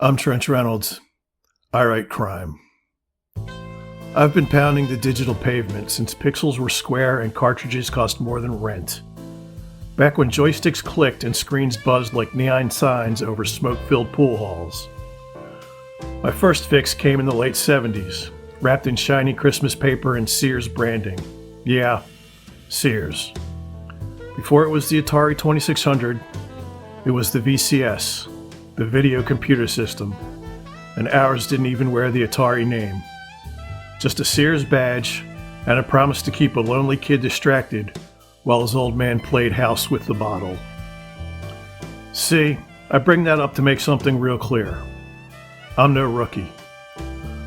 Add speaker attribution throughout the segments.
Speaker 1: I'm Trench Reynolds. I write crime. I've been pounding the digital pavement since pixels were square and cartridges cost more than rent. Back when joysticks clicked and screens buzzed like neon signs over smoke-filled pool halls. My first fix came in the late 70s, wrapped in shiny Christmas paper and Sears branding. Yeah, Sears. Before it was the Atari 2600, it was the VCS, the video computer system, and ours didn't even wear the Atari name. Just a Sears badge and a promise to keep a lonely kid distracted while his old man played house with the bottle. See, I bring that up to make something real clear. I'm no rookie.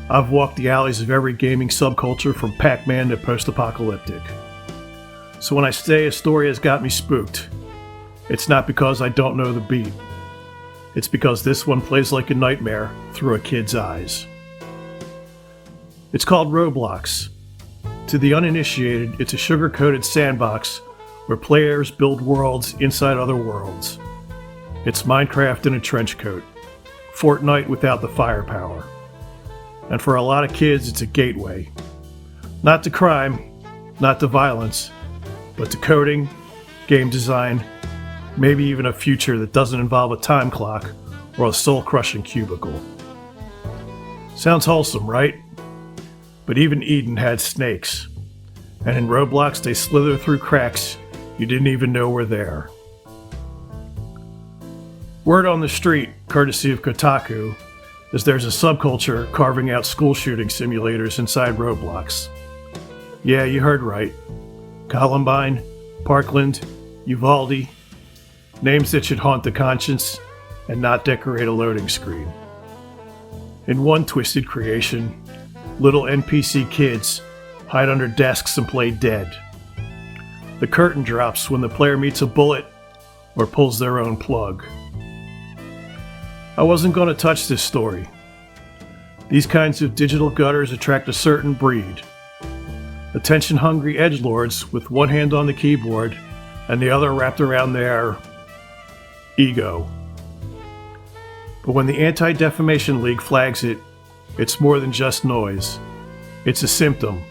Speaker 1: I've walked the alleys of every gaming subculture from Pac-Man to post-apocalyptic. So when I say a story has got me spooked, it's not because I don't know the beat. It's because this one plays like a nightmare through a kid's eyes. It's called Roblox. To the uninitiated, it's a sugar-coated sandbox where players build worlds inside other worlds. It's Minecraft in a trench coat. Fortnite without the firepower. And for a lot of kids, it's a gateway. Not to crime, not to violence, but to coding, game design, maybe even a future that doesn't involve a time clock or a soul-crushing cubicle. Sounds wholesome, right? But even Eden had snakes. And in Roblox, they slither through cracks you didn't even know were there. Word on the street, courtesy of Kotaku, is there's a subculture carving out school shooting simulators inside Roblox. Yeah, you heard right. Columbine, Parkland, Uvalde, names that should haunt the conscience and not decorate a loading screen. In one twisted creation, little NPC kids hide under desks and play dead. The curtain drops when the player meets a bullet or pulls their own plug. I wasn't going to touch this story. These kinds of digital gutters attract a certain breed. Attention-hungry edgelords with one hand on the keyboard and the other wrapped around their ego. But when the Anti-Defamation League flags it, it's more than just noise. It's a symptom,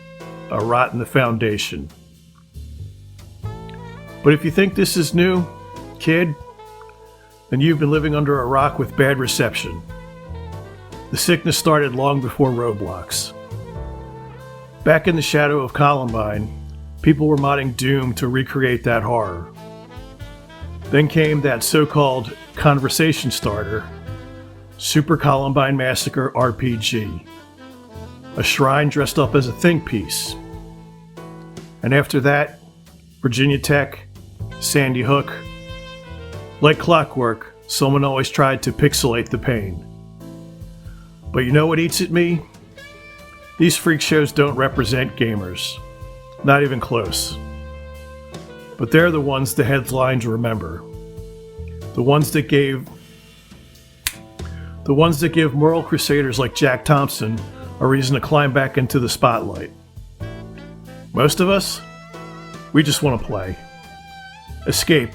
Speaker 1: a rot in the foundation. But if you think this is new, kid, then you've been living under a rock with bad reception. The sickness started long before Roblox. Back in the shadow of Columbine, people were modding Doom to recreate that horror. Then came that so-called conversation starter, Super Columbine Massacre RPG, a shrine dressed up as a think piece. And after that, Virginia Tech, Sandy Hook. Like clockwork, someone always tried to pixelate the pain. But you know what eats at me? These freak shows don't represent gamers. Not even close. But they're the ones the headlines remember. The ones that give moral crusaders like Jack Thompson a reason to climb back into the spotlight. Most of us, we just want to play. Escape.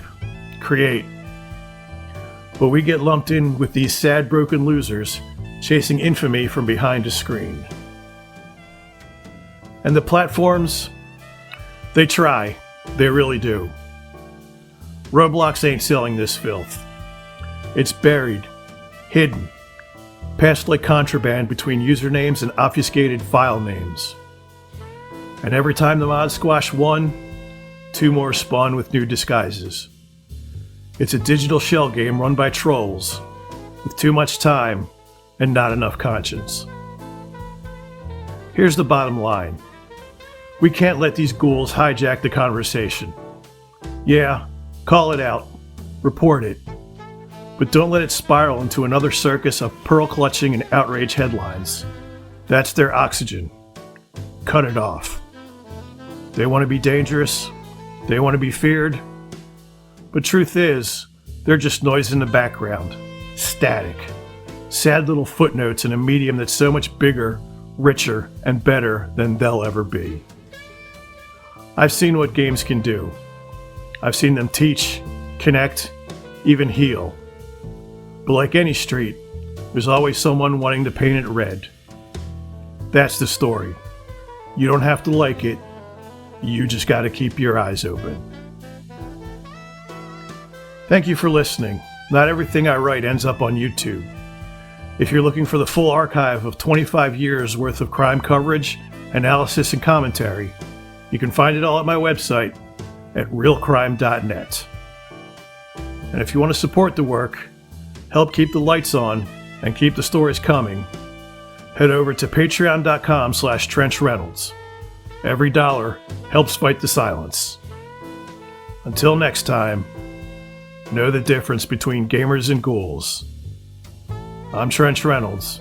Speaker 1: Create. But we get lumped in with these sad, broken losers chasing infamy from behind a screen. And the platforms, they try. They really do. Roblox ain't selling this filth. It's buried, hidden, passed like contraband between usernames and obfuscated file names. And every time the mods squash one, two more spawn with new disguises. It's a digital shell game run by trolls, with too much time and not enough conscience. Here's the bottom line. We can't let these ghouls hijack the conversation. Yeah, call it out. Report it. But don't let it spiral into another circus of pearl-clutching and outrage headlines. That's their oxygen. Cut it off. They want to be dangerous. They want to be feared. But truth is, they're just noise in the background. Static. Sad little footnotes in a medium that's so much bigger, richer, and better than they'll ever be. I've seen what games can do. I've seen them teach, connect, even heal. But like any street, there's always someone wanting to paint it red. That's the story. You don't have to like it. You just got to keep your eyes open. Thank you for listening. Not everything I write ends up on YouTube. If you're looking for the full archive of 25 years worth of crime coverage, analysis, and commentary, you can find it all at my website at realcrime.net. And if you want to support the work, help keep the lights on, and keep the stories coming, head over to patreon.com/Trench Reynolds. Every dollar helps fight the silence. Until next time, know the difference between gamers and ghouls. I'm Trench Reynolds,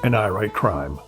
Speaker 1: and I write crime.